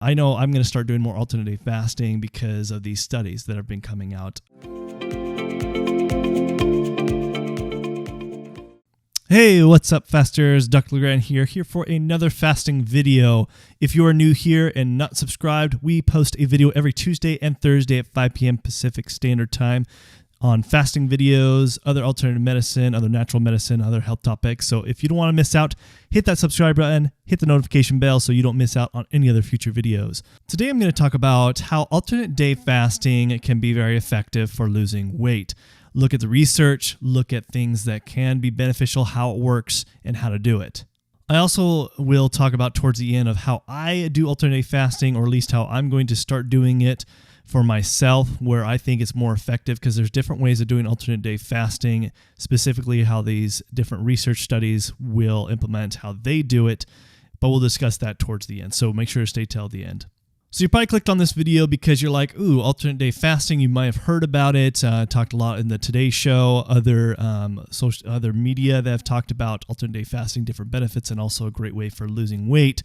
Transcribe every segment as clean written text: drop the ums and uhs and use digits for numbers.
I know I'm going to start doing more alternate day fasting because of these studies that have been coming out. Hey, what's up, fasters? Dr. LeGrand here for another fasting video. If you are new here and not subscribed, we post a video every Tuesday and Thursday at 5 p.m. Pacific Standard Time on fasting videos, other alternative medicine, other natural medicine, other health topics. So if you don't want to miss out, hit that subscribe button, hit the notification bell so you don't miss out on any other future videos. Today I'm going to talk about how alternate day fasting can be very effective for losing weight. Look at the research, look at things that can be beneficial, how it works, and how to do it. I also will talk about towards the end of how I do alternate day fasting, or at least how I'm going to start doing it for myself, where I think it's more effective, because there's different ways of doing alternate day fasting, specifically how these different research studies will implement how they do it, but we'll discuss that towards the end. So make sure to stay till the end. So you probably clicked on this video because you're like, ooh, alternate day fasting. You might have heard about it. Talked a lot in the Today Show, other media that have talked about alternate day fasting, different benefits, and also a great way for losing weight.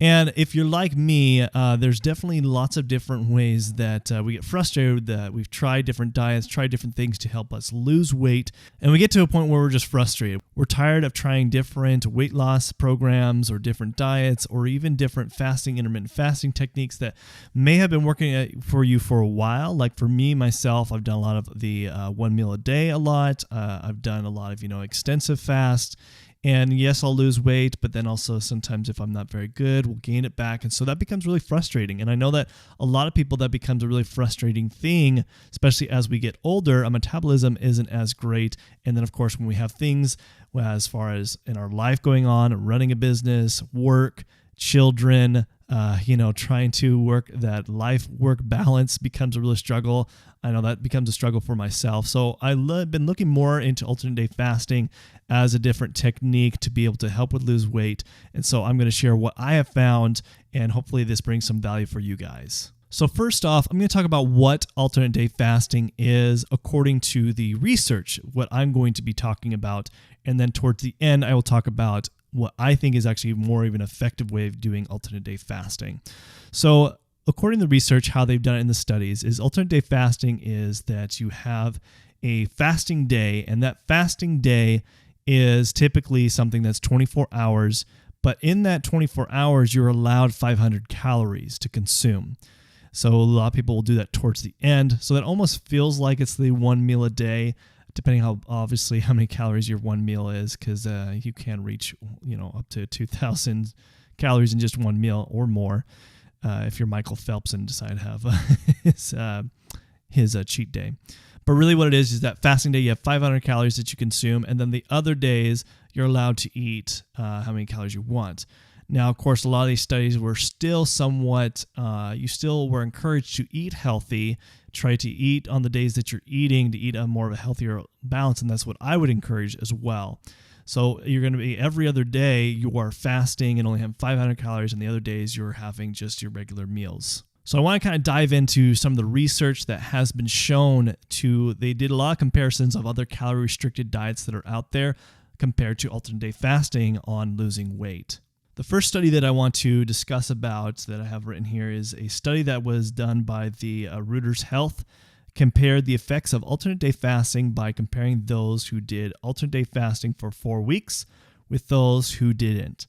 And if you're like me, there's definitely lots of different ways that we get frustrated that we've tried different diets, tried different things to help us lose weight, and we get to a point where we're just frustrated. We're tired of trying different weight loss programs or different diets or even different intermittent fasting techniques that may have been working for you for a while. Like for me, myself, I've done a lot of the one meal a day a lot. I've done a lot of, extensive fast. And yes, I'll lose weight, but then also sometimes if I'm not very good, we'll gain it back. And so that becomes really frustrating. And I know that a lot of people, that becomes a really frustrating thing, especially as we get older. Our metabolism isn't as great. And then, of course, when we have things as far as in our life going on, running a business, work, children, trying to work that life-work balance becomes a real struggle. I know that becomes a struggle for myself. So I've been looking more into alternate day fasting as a different technique to be able to help with lose weight. And so I'm going to share what I have found, and hopefully this brings some value for you guys. So first off, I'm going to talk about what alternate day fasting is according to the research, what I'm going to be talking about. And then towards the end, I will talk about what I think is actually more of an effective way of doing alternate day fasting. So according to the research, how they've done it in the studies is alternate day fasting is that you have a fasting day, and that fasting day is typically something that's 24 hours, but in that 24 hours, you're allowed 500 calories to consume. So a lot of people will do that towards the end. So that almost feels like it's the one meal a day, depending how many calories your one meal is, because you can reach up to 2,000 calories in just one meal or more if you're Michael Phelps and decide to have his cheat day. But really what it is that fasting day, you have 500 calories that you consume, and then the other days you're allowed to eat how many calories you want. Now, of course, a lot of these studies were still somewhat, you still were encouraged to eat healthy, try to eat on the days that you're eating, to eat a more of a healthier balance, and that's what I would encourage as well. So you're going to be every other day you are fasting and only have 500 calories, and the other days you're having just your regular meals. So I want to kind of dive into some of the research that has been shown they did a lot of comparisons of other calorie restricted diets that are out there compared to alternate day fasting on losing weight. The first study that I want to discuss about that I have written here is a study that was done by the Reuters Health, compared the effects of alternate day fasting by comparing those who did alternate day fasting for 4 weeks with those who didn't.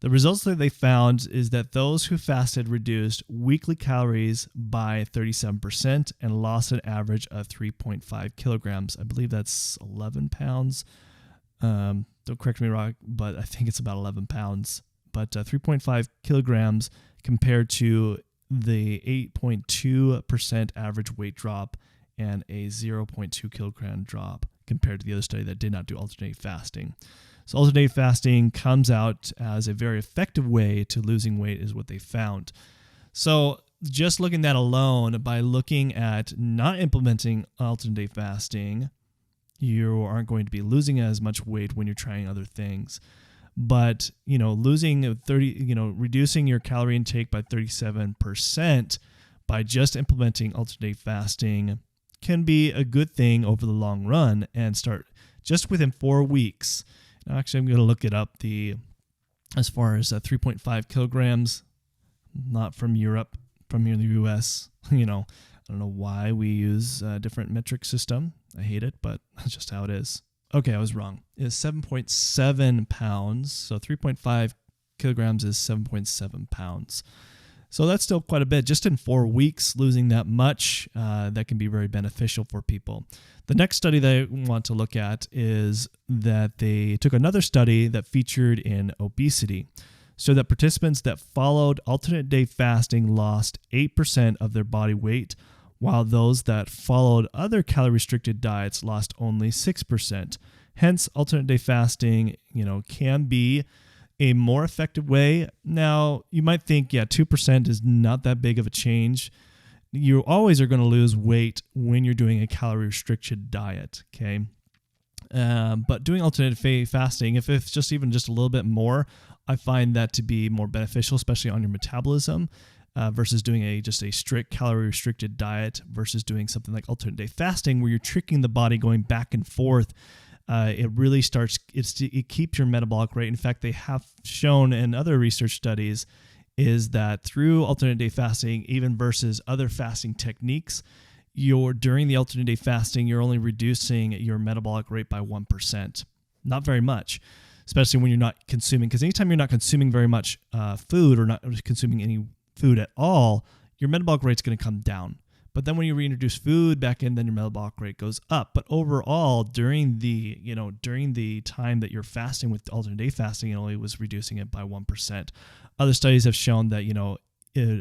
The results that they found is that those who fasted reduced weekly calories by 37% and lost an average of 3.5 kilograms. I believe that's 11 pounds. Don't correct me wrong, but I think it's about 11 pounds. But 3.5 kilograms compared to the 8.2% average weight drop and a 0.2 kilogram drop compared to the other study that did not do alternate fasting. So alternate fasting comes out as a very effective way to losing weight is what they found. So just looking at that alone, by looking at not implementing alternate fasting, you aren't going to be losing as much weight when you're trying other things. But, reducing your calorie intake by 37% by just implementing alternate fasting can be a good thing over the long run and start just within 4 weeks. Now, actually, I'm going to look it up as far as 3.5 kilograms not from Europe, from here in the US. I don't know why we use a different metric system. I hate it, but that's just how it is. Okay, I was wrong. It's 7.7 pounds. So 3.5 kilograms is 7.7 pounds. So that's still quite a bit. Just in 4 weeks, losing that much, that can be very beneficial for people. The next study that I want to look at is that they took another study that featured in obesity. So that participants that followed alternate day fasting lost 8% of their body weight, while those that followed other calorie-restricted diets lost only 6%. Hence, alternate day fasting, can be a more effective way. Now, you might think, 2% is not that big of a change. You always are going to lose weight when you're doing a calorie-restricted diet, okay? But doing alternate day fasting, if it's just even just a little bit more, I find that to be more beneficial, especially on your metabolism. Versus doing just a strict calorie-restricted diet versus doing something like alternate day fasting where you're tricking the body going back and forth. It really it keeps your metabolic rate. In fact, they have shown in other research studies is that through alternate day fasting, even versus other fasting techniques, during the alternate day fasting, you're only reducing your metabolic rate by 1%. Not very much, especially when you're not consuming. Because anytime you're not consuming very much food or not consuming any food at all, your metabolic rate's going to come down. But then when you reintroduce food back in, then your metabolic rate goes up. But overall, during the time that you're fasting with alternate day fasting, it only was reducing it by 1%. Other studies have shown that,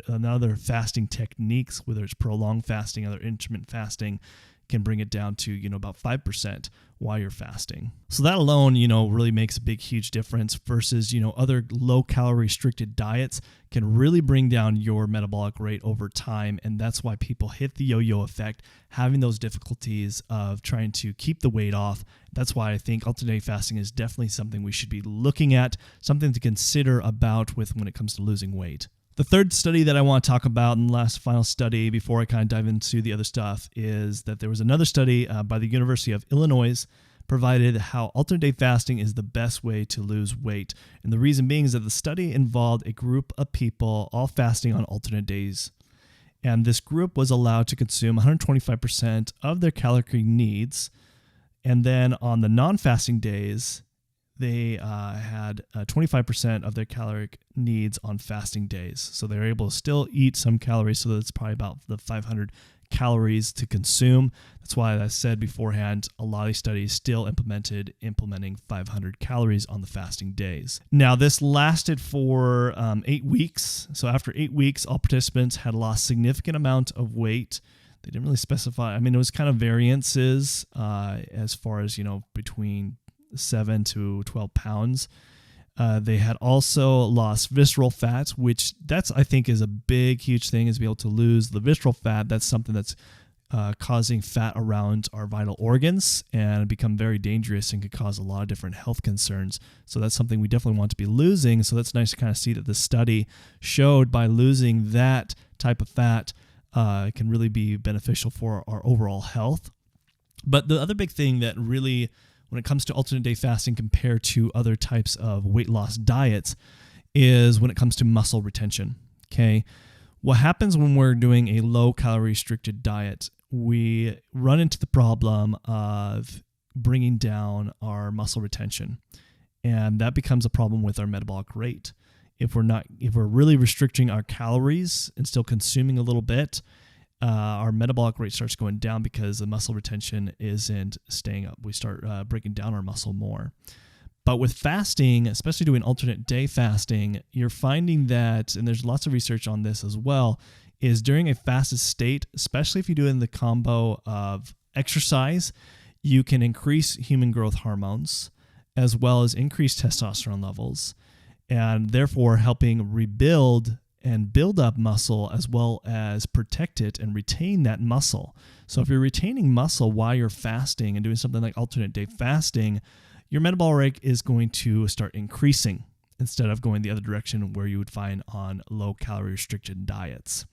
another fasting techniques, whether it's prolonged fasting, other intermittent fasting, can bring it down to, about 5% while you're fasting. So that alone, really makes a big, huge difference versus, other low calorie restricted diets can really bring down your metabolic rate over time. And that's why people hit the yo-yo effect, having those difficulties of trying to keep the weight off. That's why I think alternate day fasting is definitely something we should be looking at, something to consider about when it comes to losing weight. The third study that I want to talk about, and the last final study before I kind of dive into the other stuff, is that there was another study by the University of Illinois provided how alternate day fasting is the best way to lose weight. And the reason being is that the study involved a group of people all fasting on alternate days. And this group was allowed to consume 125% of their calorie needs. And then on the non-fasting days, they had 25% of their caloric needs on fasting days. So they're able to still eat some calories, so that's probably about the 500 calories to consume. That's why I said beforehand, a lot of these studies still implementing 500 calories on the fasting days. Now, this lasted for 8 weeks. So after 8 weeks, all participants had lost significant amount of weight. They didn't really specify. I mean, it was kind of variances as far as, between 7 to 12 pounds. They had also lost visceral fat, which I think is a big, huge thing, is to be able to lose the visceral fat. That's something that's causing fat around our vital organs and become very dangerous and could cause a lot of different health concerns. So that's something we definitely want to be losing. So that's nice to kind of see that the study showed by losing that type of fat can really be beneficial for our overall health. But the other big thing that really, when it comes to alternate day fasting compared to other types of weight loss diets, is when it comes to muscle retention. Okay, what happens when we're doing a low calorie restricted diet? We run into the problem of bringing down our muscle retention, and that becomes a problem with our metabolic rate. If we're really restricting our calories and still consuming a little bit, our metabolic rate starts going down because the muscle retention isn't staying up. We start breaking down our muscle more. But with fasting, especially doing alternate day fasting, you're finding that, and there's lots of research on this as well, is during a fasted state, especially if you do it in the combo of exercise, you can increase human growth hormones as well as increase testosterone levels, and therefore helping rebuild and build up muscle as well as protect it and retain that muscle. So if you're retaining muscle while you're fasting and doing something like alternate day fasting, your metabolic rate is going to start increasing instead of going the other direction where you would find on low calorie restricted diets.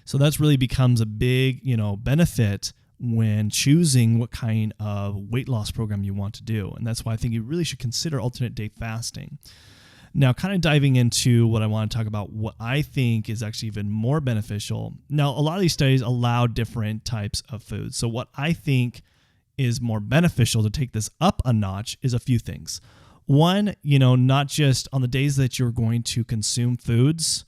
So that's really becomes a big, benefit when choosing what kind of weight loss program you want to do. And that's why I think you really should consider alternate day fasting. Now, kind of diving into what I want to talk about, what I think is actually even more beneficial. Now, a lot of these studies allow different types of foods. So what I think is more beneficial to take this up a notch is a few things. One, not just on the days that you're going to consume foods,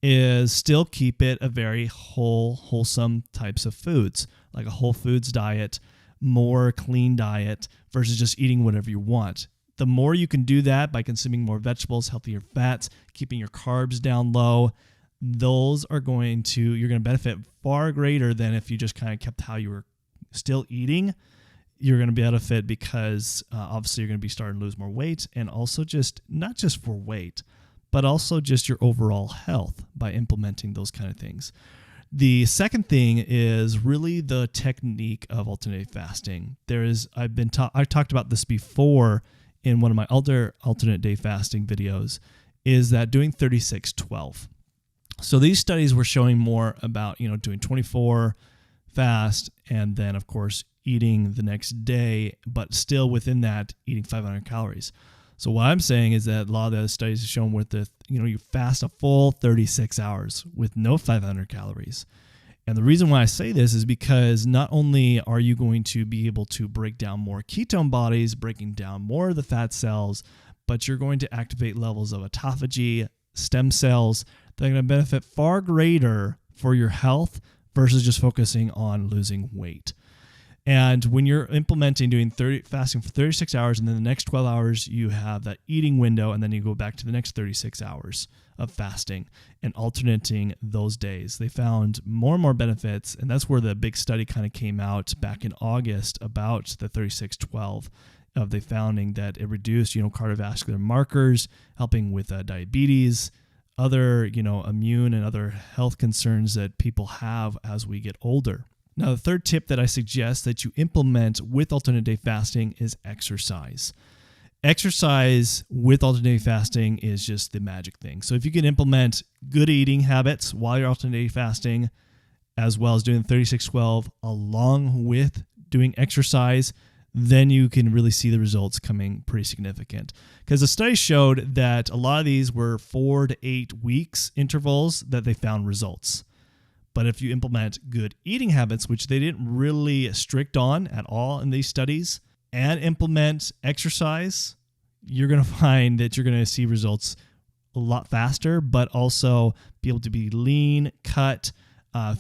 is still keep it a very wholesome types of foods, like a whole foods diet, more clean diet versus just eating whatever you want. The more you can do that by consuming more vegetables, healthier fats, keeping your carbs down low, you're going to benefit far greater than if you just kind of kept how you were still eating. You're going to benefit because obviously you're going to be starting to lose more weight, and also just not just for weight, but also just your overall health by implementing those kind of things. The second thing is really the technique of alternate fasting. I've talked about this before in one of my other alternate day fasting videos, is that doing 36-12. So these studies were showing more about, doing 24 fast and then of course eating the next day, but still within that eating 500 calories. So what I'm saying is that a lot of the studies have shown with you fast a full 36 hours with no 500 calories. And the reason why I say this is because not only are you going to be able to break down more ketone bodies, breaking down more of the fat cells, but you're going to activate levels of autophagy, stem cells that are going to benefit far greater for your health versus just focusing on losing weight. And when you're implementing fasting for 36 hours, and then the next 12 hours, you have that eating window, and then you go back to the next 36 hours of fasting and alternating those days, they found more and more benefits. And that's where the big study kind of came out back in August about the 36-12 of the finding that it reduced, cardiovascular markers, helping with diabetes, other, immune and other health concerns that people have as we get older. Now, the third tip that I suggest that you implement with alternate day fasting is exercise. Exercise with alternate day fasting is just the magic thing. So if you can implement good eating habits while you're alternate day fasting, as well as doing 36-12 along with doing exercise, then you can really see the results coming pretty significant. Because the study showed that a lot of these were 4 to 8 weeks intervals that they found results. But if you implement good eating habits, which they didn't really strict on at all in these studies, and implement exercise, you're going to find that you're going to see results a lot faster, but also be able to be lean, cut,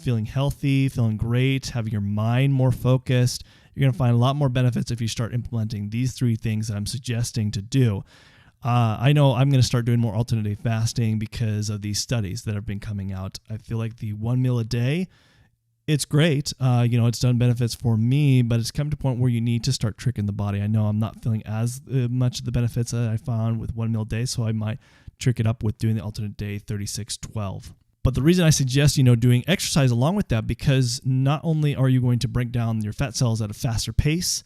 feeling healthy, feeling great, having your mind more focused. You're going to find a lot more benefits if you start implementing these 3 things that I'm suggesting to do. I know I'm going to start doing more alternate day fasting because of these studies that have been coming out. I feel like the 1 meal a day, it's great. It's done benefits for me, but it's come to a point where you need to start tricking the body. I know I'm not feeling as much of the benefits that I found with 1 meal a day, so I might trick it up with doing the alternate day 36-12. But the reason I suggest, doing exercise along with that, because not only are you going to break down your fat cells at a faster pace,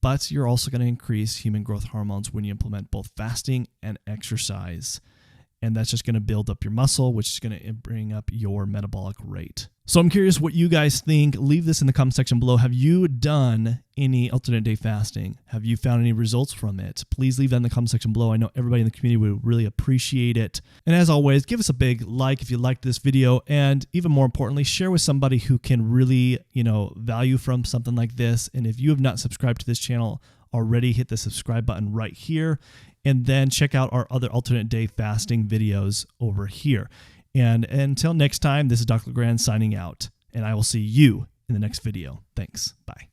but you're also going to increase human growth hormones when you implement both fasting and exercise. And that's just going to build up your muscle, which is going to bring up your metabolic rate. So I'm curious what you guys think. Leave this in the comment section below. Have you done any alternate day fasting? Have you found any results from it? Please leave that in the comment section below. I know everybody in the community would really appreciate it. And as always, give us a big like if you liked this video. And even more importantly, share with somebody who can really, value from something like this. And if you have not subscribed to this channel already, hit the subscribe button right here. And then check out our other alternate day fasting videos over here. And until next time, this is Dr. LeGrand signing out, and I will see you in the next video. Thanks. Bye.